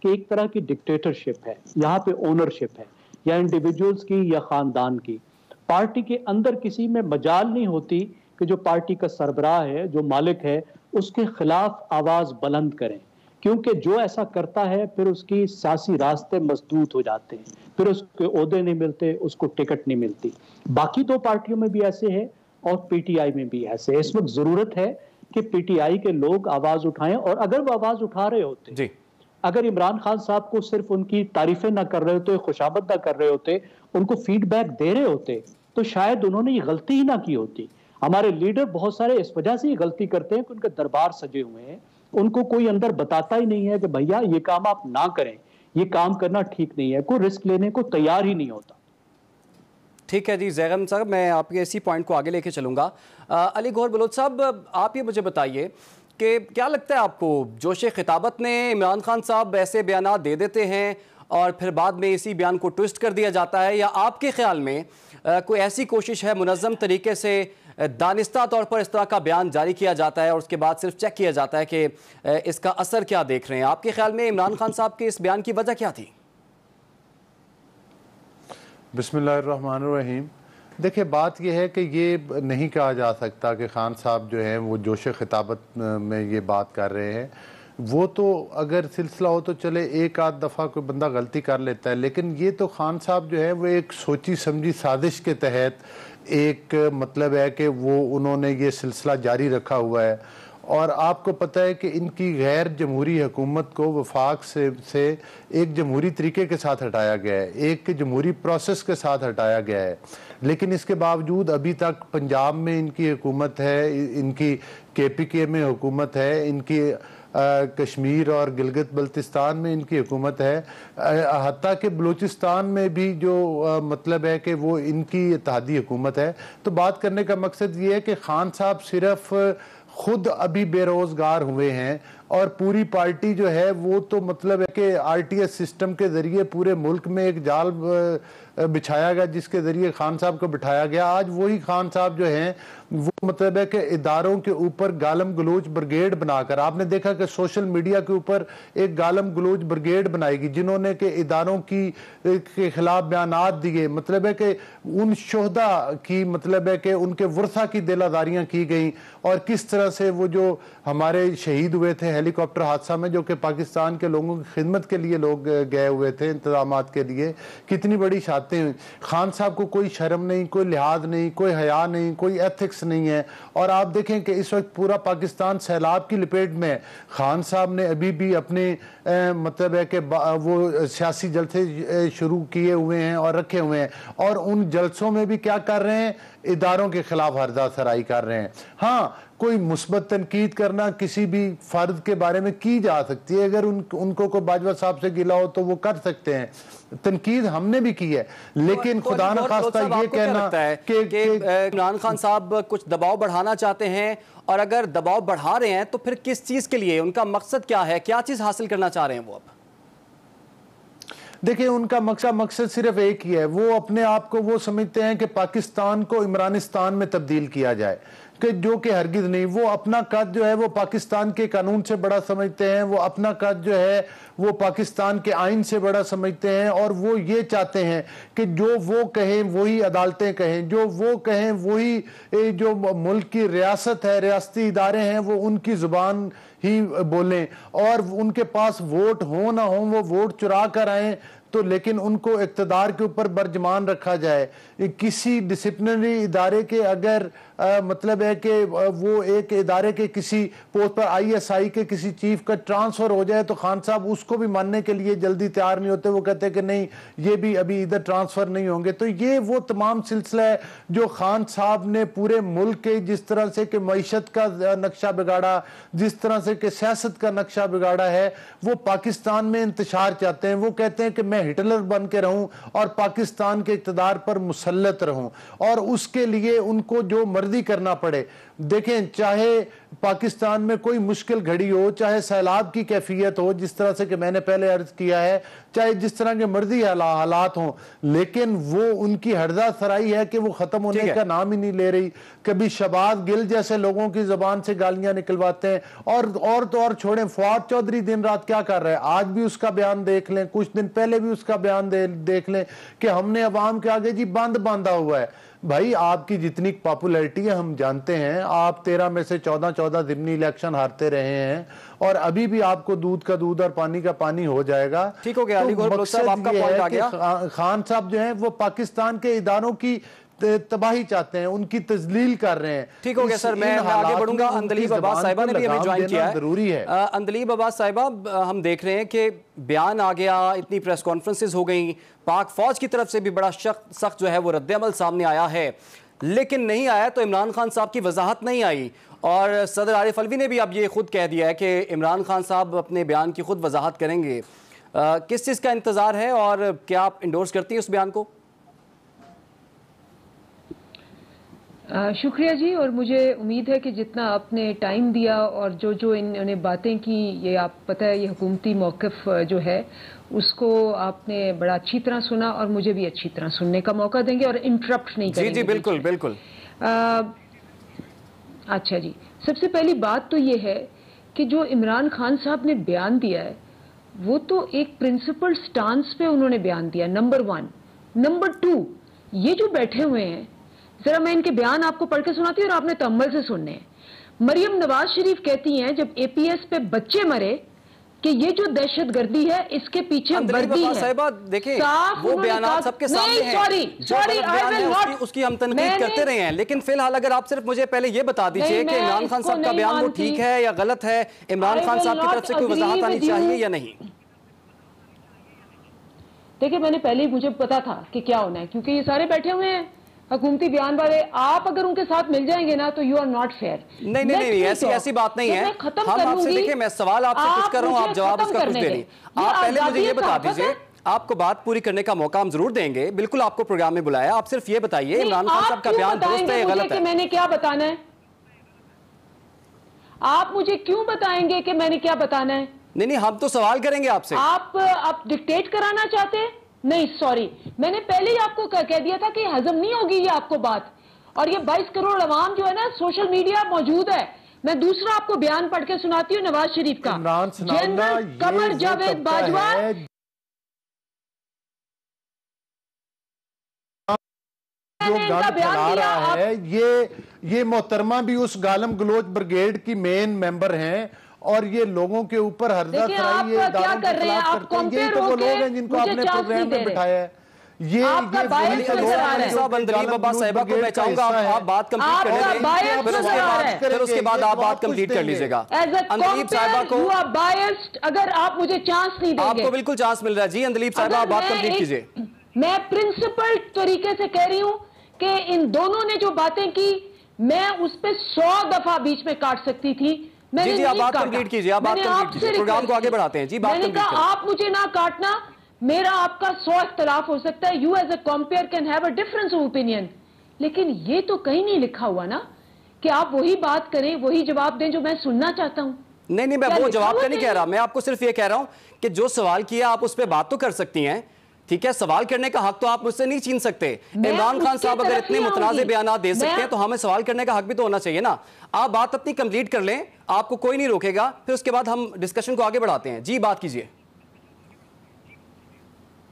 کہ ایک طرح کی ڈکٹیٹرشپ ہے، یہاں پہ اونرشپ ہے یا انڈیویجولز کی یا خاندان کی. پارٹی کے اندر کسی میں مجال نہیں ہوتی کہ جو پارٹی کا سربراہ ہے، جو مالک ہے، اس کے خلاف آواز بلند کریں، کیونکہ جو ایسا کرتا ہے پھر اس کی سیاسی راستے مسدود ہو جاتے ہیں، پھر اس کے عہدے نہیں ملتے، اس کو ٹکٹ نہیں ملتی. باقی دو پارٹیوں میں بھی ایسے ہے اور پی ٹی آئی میں بھی ایسے ہے. اس وقت ضرورت ہے کہ پی ٹی آئی کے لوگ آواز اٹھائیں، اور اگر وہ آواز اٹھا رہے ہوتے، جی اگر عمران خان صاحب کو صرف ان کی تعریفیں نہ کر رہے ہوتے، خوشامد نہ کر رہے ہوتے، ان کو فیڈ بیک دے رہے ہوتے، تو شاید انہوں نے یہ غلطی ہی نہ کی ہوتی. ہمارے لیڈر بہت سارے اس وجہ سے یہ غلطی کرتے ہیں کہ ان کے دربار سجے ہوئے ہیں، ان کو کوئی اندر بتاتا ہی نہیں ہے کہ بھیا یہ کام آپ نہ کریں، یہ کام کرنا ٹھیک نہیں ہے، کوئی رسک لینے کو تیار ہی نہیں ہوتا. ٹھیک ہے جی زیغم صاحب، میں آپ کے اسی پوائنٹ کو آگے لے کے چلوں گا. علی گوہر بلوچ صاحب، آپ یہ مجھے بتائیے کہ کیا لگتا ہے آپ کو، جوش خطابت نے عمران خان صاحب ایسے بیانات دے دیتے ہیں اور پھر بعد میں اسی بیان کو ٹوسٹ کر دیا جاتا ہے، یا آپ کے خیال میں کوئی ایسی کوشش ہے منظم طریقے سے دانستہ طور پر اس طرح کا بیان جاری کیا جاتا ہے اور اس کے بعد صرف چیک کیا جاتا ہے کہ اس کا اثر کیا دیکھ رہے ہیں؟ آپ کے خیال میں عمران خان صاحب کے اس بیان کی وجہ کیا تھی؟ بسم اللہ الرحمن الرحیم. دیکھیں، بات یہ ہے کہ یہ نہیں کہا جا سکتا کہ خان صاحب جو ہیں وہ جوش خطابت میں یہ بات کر رہے ہیں. وہ تو اگر سلسلہ ہو تو چلے ایک آدھ دفعہ کوئی بندہ غلطی کر لیتا ہے، لیکن یہ تو خان صاحب جو ہے وہ ایک سوچی سمجھی سازش کے تحت ایک مطلب ہے کہ وہ انہوں نے یہ سلسلہ جاری رکھا ہوا ہے. اور آپ کو پتہ ہے کہ ان کی غیر جمہوری حکومت کو وفاق سے ایک جمہوری طریقے کے ساتھ ہٹایا گیا ہے، ایک جمہوری پروسیس کے ساتھ ہٹایا گیا ہے. لیکن اس کے باوجود ابھی تک پنجاب میں ان کی حکومت ہے، ان کی کے پی کے میں حکومت ہے، ان کی کشمیر اور گلگت بلتستان میں ان کی حکومت ہے، حتیٰ کہ بلوچستان میں بھی جو مطلب ہے کہ وہ ان کی اتحادی حکومت ہے. تو بات کرنے کا مقصد یہ ہے کہ خان صاحب صرف خود ابھی بے روزگار ہوئے ہیں اور پوری پارٹی جو ہے وہ تو مطلب ہے کہ آر ٹی ایس سسٹم کے ذریعے پورے ملک میں ایک جال بچھایا گیا جس کے ذریعے خان صاحب کو بٹھایا گیا. آج وہی خان صاحب جو ہیں وہ مطلب ہے کہ اداروں کے اوپر گالم گلوچ بریگیڈ بنا کر، آپ نے دیکھا کہ سوشل میڈیا کے اوپر ایک گالم گلوچ بریگیڈ بنائی گئی جنہوں نے کہ اداروں کے خلاف بیانات دیے. مطلب ہے کہ ان شہداء کی مطلب ہے کہ ان کے ورثہ کی دل آزاریاں کی گئیں، اور کس طرح سے وہ جو ہمارے شہید ہوئے تھے ہیلی کاپٹر حادثہ میں، جو کہ پاکستان کے لوگوں کی خدمت کے لیے لوگ گئے ہوئے تھے انتظامات کے لیے، کتنی بڑی شہادتیں. خان صاحب کو کوئی شرم نہیں، کوئی لحاظ نہیں، کوئی حیا نہیں، کوئی ایتھکس نہیں ہے. اور آپ دیکھیں کہ اس وقت پورا پاکستان سیلاب کی لپیٹ میں. خان صاحب نے ابھی بھی اپنے مطلب ہے کہ وہ سیاسی جلسے شروع کیے ہوئے ہیں اور رکھے ہوئے ہیں، اور ان جلسوں میں بھی کیا کر رہے ہیں؟ اداروں کے خلاف ہردہ سرائی کر رہے ہیں. ہاں، کوئی مثبت تنقید کرنا کسی بھی فرد کے بارے میں کی جا سکتی ہے، اگر ان کو کوئی باجوہ صاحب سے گلا ہو تو وہ کر سکتے ہیں. تنقید ہم نے بھی کی ہے، لیکن خدا نخواستہ یہ کہنا کہ عمران خان صاحب کچھ دباؤ بڑھانا چاہتے ہیں، اور اگر دباؤ بڑھا رہے ہیں تو پھر کس چیز کے لیے؟ ان کا مقصد کیا ہے؟ کیا چیز حاصل کرنا چاہ رہے ہیں وہ اب؟ دیکھیں، ان کا مقصد صرف ایک ہی ہے. وہ اپنے آپ کو وہ سمجھتے ہیں کہ پاکستان کو عمرانستان میں تبدیل کیا جائے، کہ جو کہ ہرگز نہیں. وہ اپنا قد جو ہے وہ پاکستان کے قانون سے بڑا سمجھتے ہیں، وہ اپنا قد جو ہے وہ پاکستان کے آئین سے بڑا سمجھتے ہیں، اور وہ یہ چاہتے ہیں کہ جو وہ کہیں وہی عدالتیں کہیں، جو وہ کہیں وہی جو ملک کی ریاست ہے، ریاستی ادارے ہیں، وہ ان کی زبان ہی بولیں، اور ان کے پاس ووٹ ہوں نہ ہوں وہ ووٹ چرا کر آئیں تو لیکن ان کو اقتدار کے اوپر برجمان رکھا جائے. کسی ڈسپلنری ادارے کے اگر مطلب ہے کہ وہ ایک ادارے کے کسی post per I S I کے کسی چیف کا ٹرانسفر ہو جائے تو خان صاحب اس کو بھی ماننے کے لیے جلدی تیار نہیں ہوتے. وہ کہتے ہیں کہ نہیں، یہ بھی ابھی ادھر ٹرانسفر نہیں ہوں گے. تو یہ وہ تمام سلسلہ ہے جو خان صاحب نے پورے ملک کے جس طرح سے کہ معیشت کا نقشہ بگاڑا، جس طرح سے کہ سیاست کا نقشہ بگاڑا ہے، وہ پاکستان میں انتشار چاہتے ہیں. وہ کہتے ہیں کہ میں ہٹلر بن کے رہوں اور پاکستان کے اقتدار پر مسلط رہوں، اور اس کے لیے ان کو جو مرضی کرنا پڑے. دیکھیں چاہے پاکستان میں کوئی مشکل گھڑی ہو، چاہے سیلاب کی کیفیت ہو جس طرح سے کہ میں نے پہلے عرض کیا ہے، چاہے جس طرح کے مرضی حالات ہوں، لیکن وہ ان کی ہردہ سرائی ہے کہ وہ ختم ہونے کا نام ہی نہیں لے رہی. کبھی شہباز گل جیسے لوگوں کی زبان سے گالیاں نکلواتے ہیں، اور چھوڑیں فواد چودھری دن رات کیا کر رہے ہیں. آج بھی اس کا بیان دیکھ لیں، کچھ دن پہلے بھی اس کا بیان دیکھ لیں کہ ہم نے عوام کے آگے جی باندھا ہوا ہے. بھائی آپ کی جتنی پاپولیرٹی ہے ہم جانتے ہیں، آپ 13 میں سے 14 ضمنی الیکشن ہارتے رہے ہیں، اور ابھی بھی آپ کو دودھ کا دودھ اور پانی کا پانی ہو جائے گا. ٹھیک ہو گیا علی گوہر بلوچ صاحب، آپ کا پوائنٹ آ گیا. خان صاحب جو ہیں وہ پاکستان کے اداروں کی تباہی چاہتے ہیں، ان کی تذلیل کر رہے ہیں. ٹھیک ہو گیا سر، میں آگے بڑھوں گا. اندلیب عباس صاحبہ نے بھی ہمیں جوائن کیا ہے. ضروری ہے. اندلیب عباس صاحبہ، ہم دیکھ رہے ہیں کہ بیان آ گیا، اتنی پریس کانفرنسز ہو گئیں، پاک فوج کی طرف سے بھی بڑا سخت جو ہے وہ رد عمل سامنے آیا ہے، لیکن نہیں آیا تو عمران خان صاحب کی وضاحت نہیں آئی. اور صدر عارف الوی نے بھی اب یہ خود کہہ دیا ہے کہ عمران خان صاحب اپنے بیان کی خود وضاحت کریں گے. کس چیز کا انتظار ہے اور کیا آپ انڈورس کرتی ہیں اس بیان کو؟ شکریہ جی. اور مجھے امید ہے کہ جتنا آپ نے ٹائم دیا اور جو انہوں نے باتیں کی، یہ آپ پتہ ہے یہ حکومتی موقف جو ہے اس کو آپ نے بڑا اچھی طرح سنا، اور مجھے بھی اچھی طرح سننے کا موقع دیں گے اور انٹرپٹ نہیں کریں گے. جی بالکل بالکل. اچھا جی، سب سے پہلی بات تو یہ ہے کہ جو عمران خان صاحب نے بیان دیا ہے وہ تو ایک پرنسپل سٹانس پہ انہوں نے بیان دیا، نمبر 1. نمبر 2، یہ جو بیٹھے ہوئے ہیں، ذرا میں ان کے بیان آپ کو پڑھ کے سناتی ہوں اور آپ نے تأمل سے سننے ہیں. مریم نواز شریف کہتی ہیں جب اے پی ایس پہ بچے مرے کہ یہ جو دہشت گردی ہے اس کے پیچھے وردی ہے. صاحبہ دیکھیں وہ بیانات سب کے سامنے ہیں، جو غلط بیان ہے اس کی ہم تنقید کرتے رہے ہیں، لیکن فی الحال اگر آپ صرف مجھے پہلے یہ بتا دیجئے کہ عمران خان صاحب کا بیان وہ ٹھیک ہے یا غلط ہے، عمران خان صاحب کی طرف سے کوئی وضاحت آنی چاہیے یا نہیں. دیکھیں میں نے پہلے ہی مجھے پتا تھا کہ کیا ہونا ہے، کیونکہ یہ سارے بیٹھے ہوئے ہیں حکومتی بیان والے. آپ اگر ان کے ساتھ مل جائیں گے نا تو یو آر ناٹ فیئر. نہیں ایسی بات نہیں ہے. ہم آپ سے دیکھیں، میں سوال آپ سے کچھ کر رہا ہوں، آپ جواب اس کا کچھ دے رہی. آپ پہلے مجھے یہ بتا دیجئے، آپ کو بات پوری کرنے کا موقع ہم ضرور دیں گے، بالکل آپ کو پروگرام میں بلایا. آپ صرف یہ بتائیے عمران خان صاحب کا بیان درست ہے یا غلط ہے؟ میں نے کیا بتانا ہے؟ آپ مجھے کیوں بتائیں گے کہ میں نے کیا بتانا ہے؟ نہیں ہم تو سوال کریں گے آپ سے. آپ ڈکٹیٹ کرانا چاہتے ہیں؟ نہیں سوری، میں نے پہلے ہی آپ کو کہہ دیا تھا کہ ہضم نہیں ہوگی یہ آپ کو بات. اور یہ 22 کروڑ عوام جو ہے نا سوشل میڈیا موجود ہے. میں دوسرا آپ کو بیان پڑھ کے سناتی ہوں نواز شریف کا. جنرل قمر جاوید باجوہ جو گند پھیلا رہا ہے، یہ محترمہ بھی اس گالم گلوچ برگیڈ کی مین ممبر ہیں، اور یہ لوگوں کے اوپر ہردہ سرائی یہ اداروں کے خلاف کرتے ہیں. یہی تو وہ لوگ ہیں جن کو آپ نے پروگرام میں بٹھایا ہے. صاحب اندلیب عباس صاحبہ کو میں چاہوں گا آپ بات کمپلیٹ کر لیں، پھر اس کے بعد آپ بات کمپلیٹ کر لیجئے گا. اندلیب صاحبہ کو اگر آپ مجھے چانس نہیں دیں گے، آپ کو بالکل چانس مل رہا ہے. جی اندلیب صاحبہ آپ بات کمپلیٹ کیجئے. میں پرنسپل طریقے سے کہہ رہی ہوں کہ ان دونوں نے جو باتیں کی میں اس پہ 100 دفعہ بیچ میں کاٹ سکتی تھی. جی آپ بات کمپلیٹ کیجئے، آپ بات کمپلیٹ کیجئے، پروگرام کو آگے بڑھاتے ہیں. جی بات کمپلیٹ کہا آپ مجھے نہ کاٹنا، میرا آپ کا 100 اختلاف ہو سکتا ہے. You as a compare can have a difference of opinion. لیکن یہ تو کہیں نہیں لکھا ہوا نا کہ آپ وہی بات کریں، وہی جواب دیں جو میں سننا چاہتا ہوں. نہیں میں وہ جواب کا نہیں کہہ رہا، میں آپ کو صرف یہ کہہ رہا ہوں کہ جو سوال کیا آپ اس پہ بات تو کر سکتی ہیں. ٹھیک ہے، سوال کرنے کا حق تو آپ مجھ سے نہیں چھین سکتے. عمران خان صاحب اگر اتنے متنازع بیانات دے سکتے ہیں تو ہمیں سوال کرنے کا حق بھی تو ہونا چاہیے نا. آپ بات اپنی کمپلیٹ کر لیں، آپ کو کوئی نہیں روکے گا، پھر اس کے بعد ہم ڈسکشن کو آگے بڑھاتے ہیں. جی بات کیجئے.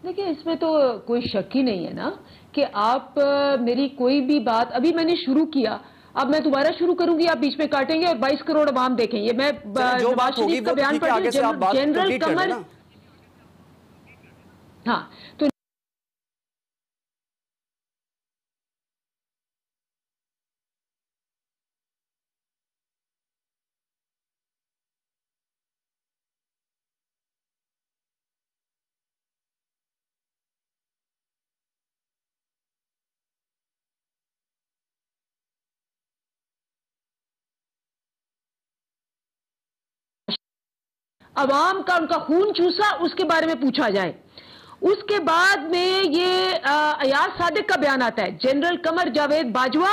دیکھیں اس میں تو کوئی شک ہی نہیں ہے نا کہ آپ میری کوئی بھی بات، ابھی میں نے شروع کیا، اب میں دوبارہ شروع کروں گی، آپ بیچ میں کاٹیں گے اور 22 کروڑ عوام دیکھیں. یہ میں نواز شریف کا بیان پڑھ رہی ہوں، جنرل قمر. ہاں تو عوام کا ان کا خون چوسا اس کے بارے میں پوچھا جائے. اس کے بعد میں یہ ایاز صادق کا بیان آتا ہے. جنرل قمر جاوید باجوہ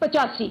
85,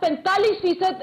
45%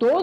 2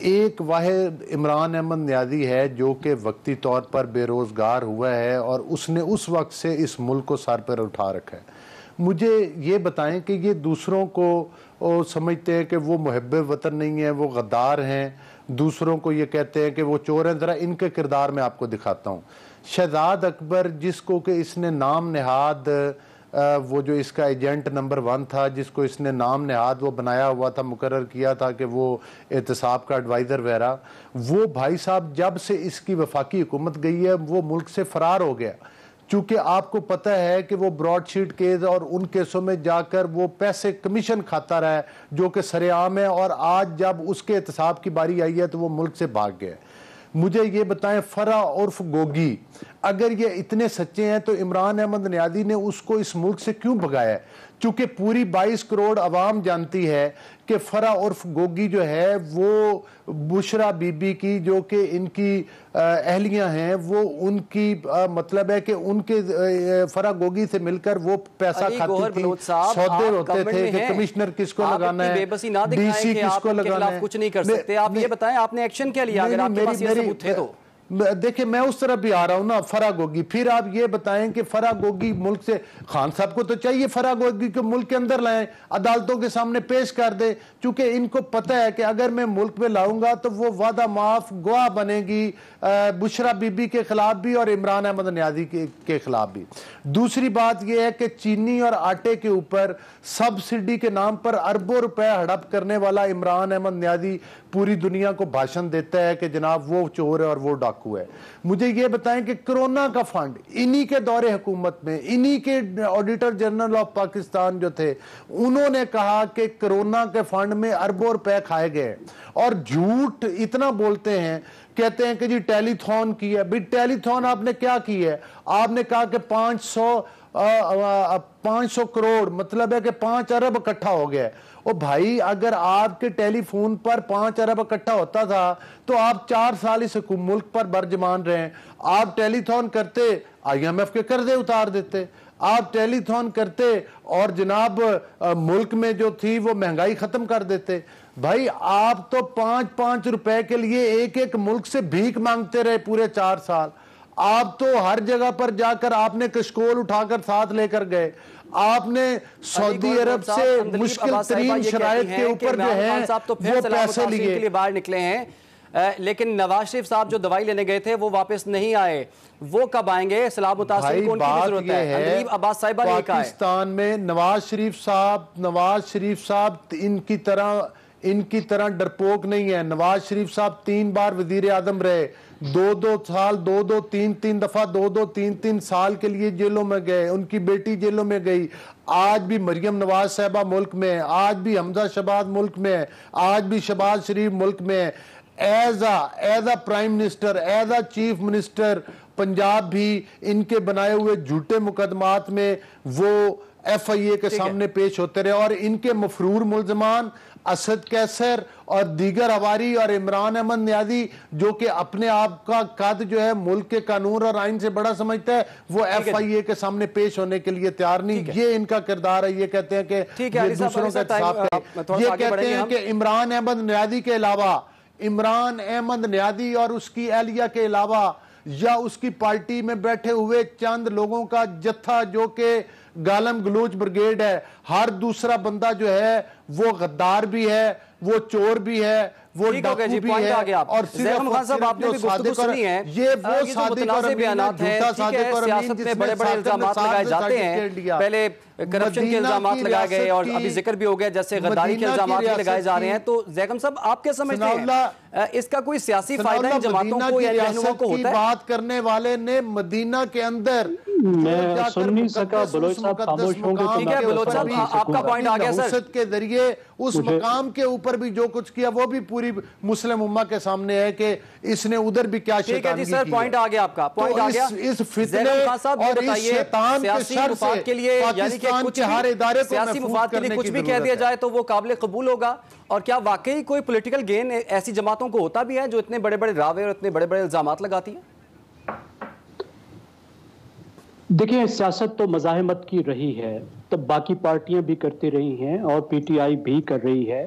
ایک واحد عمران احمد نیازی ہے جو کہ وقتی طور پر بے روزگار ہوا ہے اور اس نے اس وقت سے اس ملک کو سر پر اٹھا رکھا ہے. مجھے یہ بتائیں کہ یہ دوسروں کو سمجھتے ہیں کہ وہ محب وطن نہیں ہیں, وہ غدار ہیں, دوسروں کو یہ کہتے ہیں کہ وہ چور ہیں. ذرا ان کے کردار میں آپ کو دکھاتا ہوں. شہزاد اکبر جس کو کہ اس نے نام نہاد وہ جو اس کا ایجنٹ نمبر 1 تھا, جس کو اس نے نام نہاد وہ بنایا ہوا تھا, مقرر کیا تھا کہ وہ احتساب کا ایڈوائزر وغیرہ, وہ بھائی صاحب جب سے اس کی وفاقی حکومت گئی ہے وہ ملک سے فرار ہو گیا. چونکہ آپ کو پتہ ہے کہ وہ براڈ شیٹ کیس اور ان کیسوں میں جا کر وہ پیسے کمیشن کھاتا رہا ہے جو کہ سر عام ہے, اور آج جب اس کے احتساب کی باری آئی ہے تو وہ ملک سے بھاگ گئے. مجھے یہ بتائیں فرا عرف گوگی اگر یہ اتنے سچے ہیں تو عمران احمد نیازی نے اس کو اس ملک سے کیوں بھگایا ہے؟ چونکہ پوری 22 کروڑ عوام جانتی ہے کہ فرا عرف گوگی جو ہے وہ بشرا بی بی کی جو کہ ان کی اہلیاں ہیں, وہ ان کی مطلب ہے کہ ان کے فرا گوگی سے مل کر وہ پیسہ کھاتی تھی, سودے ہوتے تھے کہ کمشنر کس کو لگانا ہے, ڈی سی کس کو لگانا ہے. کچھ نہیں کر سکتے آپ, یہ بتائیں آپ نے ایکشن کیا لیا اگر آپ کے پاس یہ ثبوت تھے تو؟ دیکھیں میں اس طرح بھی آ رہا ہوں نا. فرا گوگی, پھر آپ یہ بتائیں کہ فرا گوگی ملک سے, خان صاحب کو تو چاہیے فرا گوگی کو ملک کے اندر لائیں, عدالتوں کے سامنے پیش کر دے, چونکہ ان کو پتہ ہے کہ اگر میں ملک میں لاؤں گا تو وہ وعدہ معاف گواہ بنے گی بشرا بی بی کے خلاف بھی اور عمران احمد نیازی کے خلاف بھی. دوسری بات یہ ہے کہ چینی اور آٹے کے اوپر سبسڈی کے نام پر اربوں روپے ہڑپ کرنے والا عمران احمد نیازی پوری دنیا کو بھاشن دیتا ہے کہ جناب وہ چور ہے اور وہ ڈاکو ہے. مجھے یہ بتائیں کہ کرونا کا فنڈ انہی کے دور حکومت میں انہی کے آڈیٹر جنرل آف پاکستان جو تھے انہوں نے کہا کہ کرونا کے فنڈ میں اربوں روپے کھائے گئے, اور جھوٹ اتنا بولتے ہیں, کہتے ہیں کہ جی ٹیلی تھون کی ہے. بھی ٹیلی تھون آپ نے کیا کی ہے؟ آپ نے کہا کہ 500 کروڑ مطلب ہے کہ 5 ارب اکٹھا ہو گیا. او بھائی اگر آپ کے ٹیلی فون پر 5 ارب اکٹھا ہوتا تھا تو آپ 4 سال اس ملک پر برجمان رہے ہیں. آپ ٹیلی تھون کرتے IMF کے قرضے اتار دیتے, آپ ٹیلی تھون کرتے اور جناب ملک میں جو تھی وہ مہنگائی ختم کر دیتے. بھائی آپ تو 5 روپے کے لیے ایک ملک سے بھیک مانگتے رہے پورے 4 سال. آپ تو ہر جگہ پر جا کر آپ نے کشکول اٹھا کر ساتھ لے کر گئے. آپ نے سعودی عرب سے مشکل ترین شرائط کے اوپر جو ہے وہ پیسے لیے باہر نکلے ہیں, لیکن نواز شریف صاحب جو دوائی لینے گئے تھے وہ واپس نہیں آئے. وہ کب آئیں گے؟ سلام متاثر کو ان کی ضرورت ہے. اندلیب عباس صاحبہ نے کہا ہے پاکستان میں نواز شریف صاحب ان کی طرح ڈرپوک نہیں ہے. نواز شریف صاحب 3 بار وزیر اعظم رہے, 2 سال 3 دفعہ 3 سال کے لیے جیلوں میں گئے, ان کی بیٹی جیلوں میں گئی. آج بھی مریم نواز صاحبہ ملک میں ہے, آج بھی حمزہ شہباز ملک میں ہے, آج بھی شہباز شریف ملک میں ہے. As a prime minister, as a chief minister Punjab بھی ان کے بنائے ہوئے جھوٹے مقدمات میں وہ FIA کے سامنے پیش ہوتے رہے, اور ان کے مفرور ملزمان اسد کیسر اور دیگر ہواری اور عمران احمد نیازی جو کہ اپنے آپ کا قد جو ہے ملک کے قانون اور آئین سے بڑا سمجھتا ہے, وہ FIA کے سامنے پیش ہونے کے لیے تیار نہیں. یہ ان کا کردار ہے. یہ کہتے ہیں کہ یہ دوسروں کا احتساب کریں. یہ کہتے ہیں کہ عمران احمد نیازی کے علاوہ, عمران احمد نیازی اور اس کی اہلیہ کے علاوہ یا اس کی پارٹی میں بیٹھے ہوئے چند لوگوں کا جتھا جو کہ گالم گلوچ بریگیڈ ہے, ہر دوسرا بندہ جو ہے وہ غدار بھی ہے, وہ چور بھی ہے, وہ ڈاکو بھی ہے. اور زیغم خان صاحب آپ نے بھی گفتگو سنی ہے, یہ وہ متنازع بیانات ہیں. ٹھیک ہے, سیاست میں بڑے بڑے الزامات لگائے جاتے ہیں, پہلے کرپشن کے الزامات لگائے گئے اور ابھی ذکر بھی ہو گیا جیسے غداری کے الزامات بھی لگائے جا رہے ہیں. تو زیغم صاحب آپ کیا سمجھتے ہیں اس کا کوئی سیاسی فائدہ ان جماعتوں کو یا رہنماؤں کو ہوتا ہے؟ بات کرنے والے نے مدینہ کے اندر میں سن نہیں سکا, بلوچ صاحب خاموش ہوں گے. ٹھیک ہے بلوچ صاحب آپ کا پوائنٹ آ گیا سر. کے ذریعے اس مقام کے اوپر بھی جو کچھ کیا وہ بھی پوری مسلم امہ کے سامنے ہے کہ اس نے ادھر بھی کیا شیطانی کی. ٹھیک ہے جی سر, پوائنٹ آ گیا آپ کا, پوائنٹ آ گیا. اس فتنے اور اس شیطان کے شر سے پاکستان کے ہر ادارے کو سیاسی مفاد کے لیے کچھ بھی کہہ دیا جائے تو وہ قابل قبول ہوگا. اور کیا واقعی کوئی پولیٹیکل گین ایسی جماعتوں کو ہوتا بھی ہے جو اتنے بڑے بڑے دعوے اور اتنے بڑے بڑے الزامات لگاتی ہیں؟ دیکھیں سیاست تو مزاحمت کی رہی ہے, تب باقی پارٹیاں بھی کرتی رہی ہیں اور PTI بھی کر رہی ہے.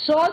100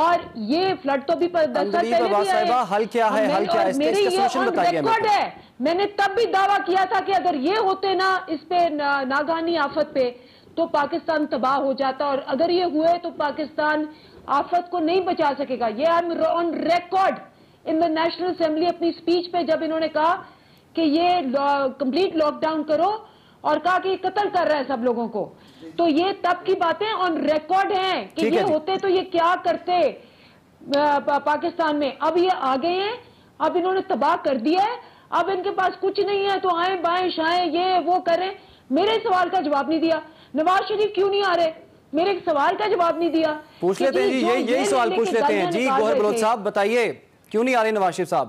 اور یہ فلڈ تو بھی 10 سال پہلے بھی آئے. حل کیا ہے؟ حل کیا ہے؟ میرے یہ آن ریکارڈ ہے, میں نے تب بھی دعویٰ کیا تھا کہ اگر یہ ہوتے نا اس پہ ناگہانی آفت پہ تو پاکستان تباہ ہو جاتا, اور اگر یہ ہوئے تو پاکستان آفت کو نہیں بچا سکے گا. یہ on record in the national assembly اپنی سپیچ پہ جب انہوں نے کہا کہ یہ کمپلیٹ لاک ڈاؤن کرو اور کہا کہ یہ قتل کر رہا ہے سب لوگوں کو, تو یہ تب کی باتیں آن ریکارڈ ہیں کہ یہ ہوتے تو یہ کیا کرتے پاکستان میں. اب یہ آ گئے ہیں, اب انہوں نے تباہ کر دیا ہے, اب ان کے پاس کچھ نہیں ہے تو آئیں بائیں شائیں یہ وہ کریں. میرے سوال کا جواب نہیں دیا. نواز شریف کیوں نہیں آ رہے؟ میرے سوال کا جواب نہیں دیا. پوچھ لیتے ہیں جی, یہی سوال پوچھ لیتے ہیں جی. گوہر بلوچ صاحب بتائیے کیوں نہیں آ رہے نواز شریف صاحب؟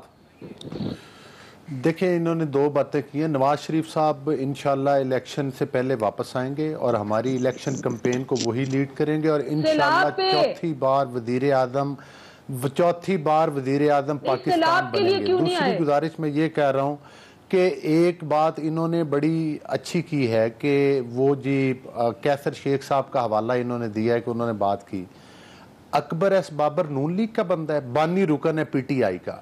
دیکھیں انہوں نے دو باتیں کی ہیں. نواز شریف صاحب انشاءاللہ الیکشن سے پہلے واپس آئیں گے اور ہماری الیکشن کمپین کو وہی لیڈ کریں گے, اور انشاءاللہ چوتھی بار وزیر اعظم پاکستان بنیں گے. دوسری گزارش میں یہ کہہ رہا ہوں کہ ایک بات انہوں نے بڑی اچھی کی ہے کہ وہ جی کیسر شیخ صاحب کا حوالہ انہوں نے دیا ہے کہ انہوں نے بات کی. اکبر ایس بابر نون لیگ کا بندہ ہے, بانی رکن ہے پی ٹی آئی کا.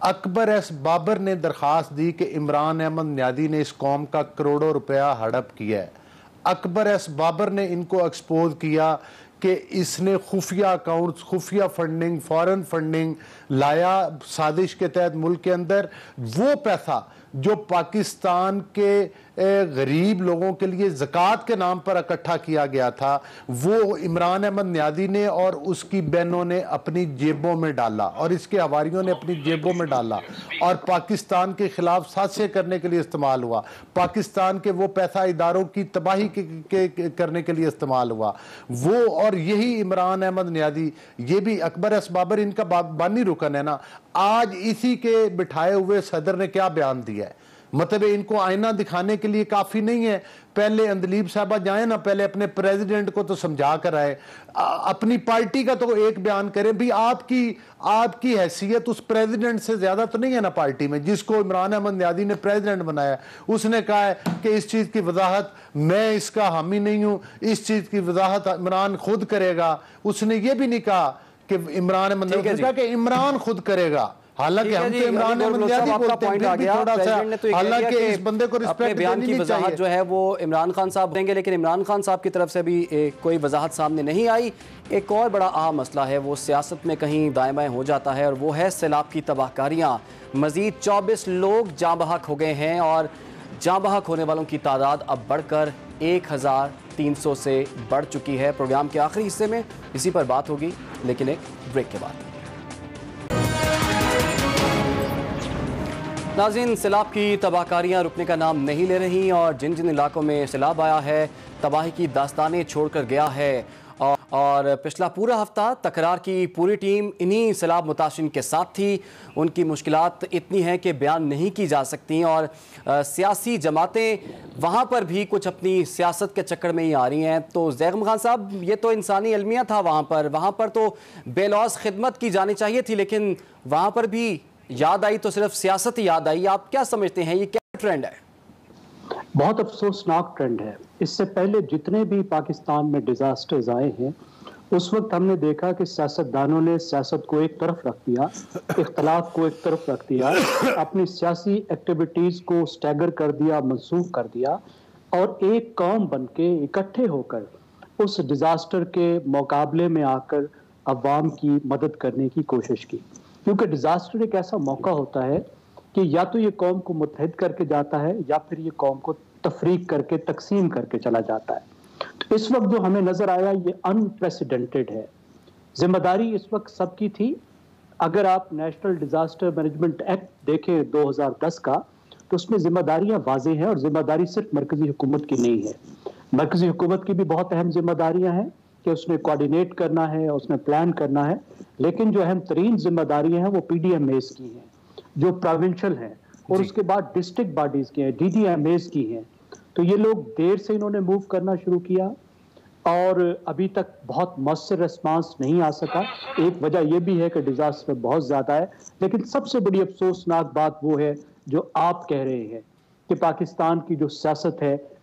اکبر ایس بابر نے درخواست دی کہ عمران احمد نیادی نے اس قوم کا کروڑوں روپیہ ہڑپ کیا ہے. اکبر ایس بابر نے ان کو ایکسپوز کیا کہ اس نے خفیہ اکاؤنٹس, خفیہ فنڈنگ, فارن فنڈنگ لایا سازش کے تحت ملک کے اندر. وہ پیسہ جو پاکستان کے غریب لوگوں کے لیے زکوٰۃ کے نام پر اکٹھا کیا گیا تھا, وہ عمران احمد نیادی نے اور اس کی بہنوں نے اپنی جیبوں میں ڈالا اور اس کے حواریوں نے اپنی جیبوں میں ڈالا اور پاکستان کے خلاف سازشیں کرنے کے لیے استعمال ہوا. پاکستان کے وہ پیسہ اداروں کی تباہی کرنے کے لیے استعمال ہوا. وہ اور یہی عمران احمد نیادی, یہ بھی اکبر ایس بابر ان کا بانی رکن ہے نا. آج اسی کے بٹھائے ہوئے صدر نے کیا بیان دیا ہے, مطلب ان کو آئینہ دکھانے کے لیے کافی نہیں ہے. پہلے اندلیب صاحبہ جائیں نا, پہلے اپنے پریزیڈنٹ کو تو سمجھا کر آئے, اپنی پارٹی کا تو ایک بیان کریں بھی. آپ کی حیثیت اس پریزیڈنٹ سے زیادہ تو نہیں ہے نا پارٹی میں, جس کو عمران احمد نیادی نے پریزیڈنٹ بنایا. اس نے کہا ہے کہ اس چیز کی وضاحت میں اس کا حامی نہیں ہوں, اس چیز کی وضاحت عمران خود کرے گا. اس نے یہ بھی نہیں کہا کہ عمران احمد نیادی نے کہا کہ عمران خود کرے گا. حالانکہ ہم تو عمران احمد نیادی بولتے ہیں, بھی تھوڑا سا حالانکہ اس بندے کو رسپیکٹ دینی نہیں چاہیے. جو ہے وہ عمران خان صاحب دیں گے, لیکن عمران خان صاحب کی طرف سے بھی کوئی وضاحت سامنے نہیں آئی. ایک اور بڑا اہم مسئلہ ہے, وہ سیاست میں کہیں دائیں بائیں ہو جاتا ہے, اور وہ ہے سیلاب کی تباہ کاریاں. مزید 24 لوگ جاں بحق ہو گئے ہیں, اور جاں بحق ہونے والوں کی تعداد اب بڑھ کر 1300 سے بڑھ چکی ہے. پروگرام کے آخری حصے میں اسی پر بات ہوگی, لیکن ایک بریک کے بعد. ناظرین, سیلاب کی تباہ کاریاں رکنے کا نام نہیں لے رہی, اور جن جن علاقوں میں سیلاب آیا ہے تباہی کی داستانیں چھوڑ کر گیا ہے. اور پچھلا پورا ہفتہ تکرار کی پوری ٹیم انہی سیلاب متاثرین کے ساتھ تھی. ان کی مشکلات اتنی ہیں کہ بیان نہیں کی جا سکتی, اور سیاسی جماعتیں وہاں پر بھی کچھ اپنی سیاست کے چکر میں ہی آ رہی ہیں. تو زیغم خان صاحب, یہ تو انسانی المیہ تھا وہاں پر تو بے لوث خدمت کی جانی چاہیے تھی, لیکن وہاں پر بھی یاد آئی تو صرف سیاست ہی یاد آئی. آپ کیا سمجھتے ہیں, یہ کیا ٹرینڈ ہے؟ بہت افسوسناک ٹرینڈ ہے. اس سے پہلے جتنے بھی پاکستان میں ڈیزاسٹرز آئے ہیں, اس وقت ہم نے دیکھا کہ سیاستدانوں نے سیاست کو ایک طرف رکھ دیا, اختلاف کو ایک طرف رکھ دیا, اپنی سیاسی ایکٹیویٹیز کو سٹیگر کر دیا, منسوخ کر دیا, اور ایک قوم بن کے اکٹھے ہو کر اس ڈیزاسٹر کے مقابلے میں آ کر عوام کی مدد کرنے کی کوشش کی. کیونکہ ڈیزاسٹر ایک ایسا موقع ہوتا ہے کہ یا تو یہ قوم کو متحد کر کے جاتا ہے, یا پھر یہ قوم کو تفریق کر کے تقسیم کر کے چلا جاتا ہے. تو اس وقت جو ہمیں نظر آیا یہ انپریسیڈنٹڈ ہے. ذمہ داری اس وقت سب کی تھی. اگر آپ نیشنل ڈیزاسٹر مینجمنٹ ایکٹ دیکھیں 2010 کا, تو اس میں ذمہ داریاں واضح ہیں, اور ذمہ داری صرف مرکزی حکومت کی نہیں ہے. مرکزی حکومت کی بھی بہت اہم ذمہ داریاں ہیں کہ اس نے کوارڈینیٹ کرنا ہے, اس نے پلان کرنا ہے, لیکن جو اہم ترین ذمہ داریاں ہیں وہ پی ڈی ایم ایز کی ہیں, جو پروونشل ہیں, اور اس کے بعد ڈسٹرکٹ باڈیز کی ہیں, ڈی ڈی ایم ایز کی ہیں. تو یہ لوگ دیر سے انہوں نے موو کرنا شروع کیا, اور ابھی تک بہت مؤثر ریسپانس نہیں آ سکا. ایک وجہ یہ بھی ہے کہ ڈیزاسٹر بہت زیادہ ہے, لیکن سب سے بڑی افسوسناک بات وہ ہے جو آپ کہہ رہے ہیں کہ پاکستان کی جو سیاست ہے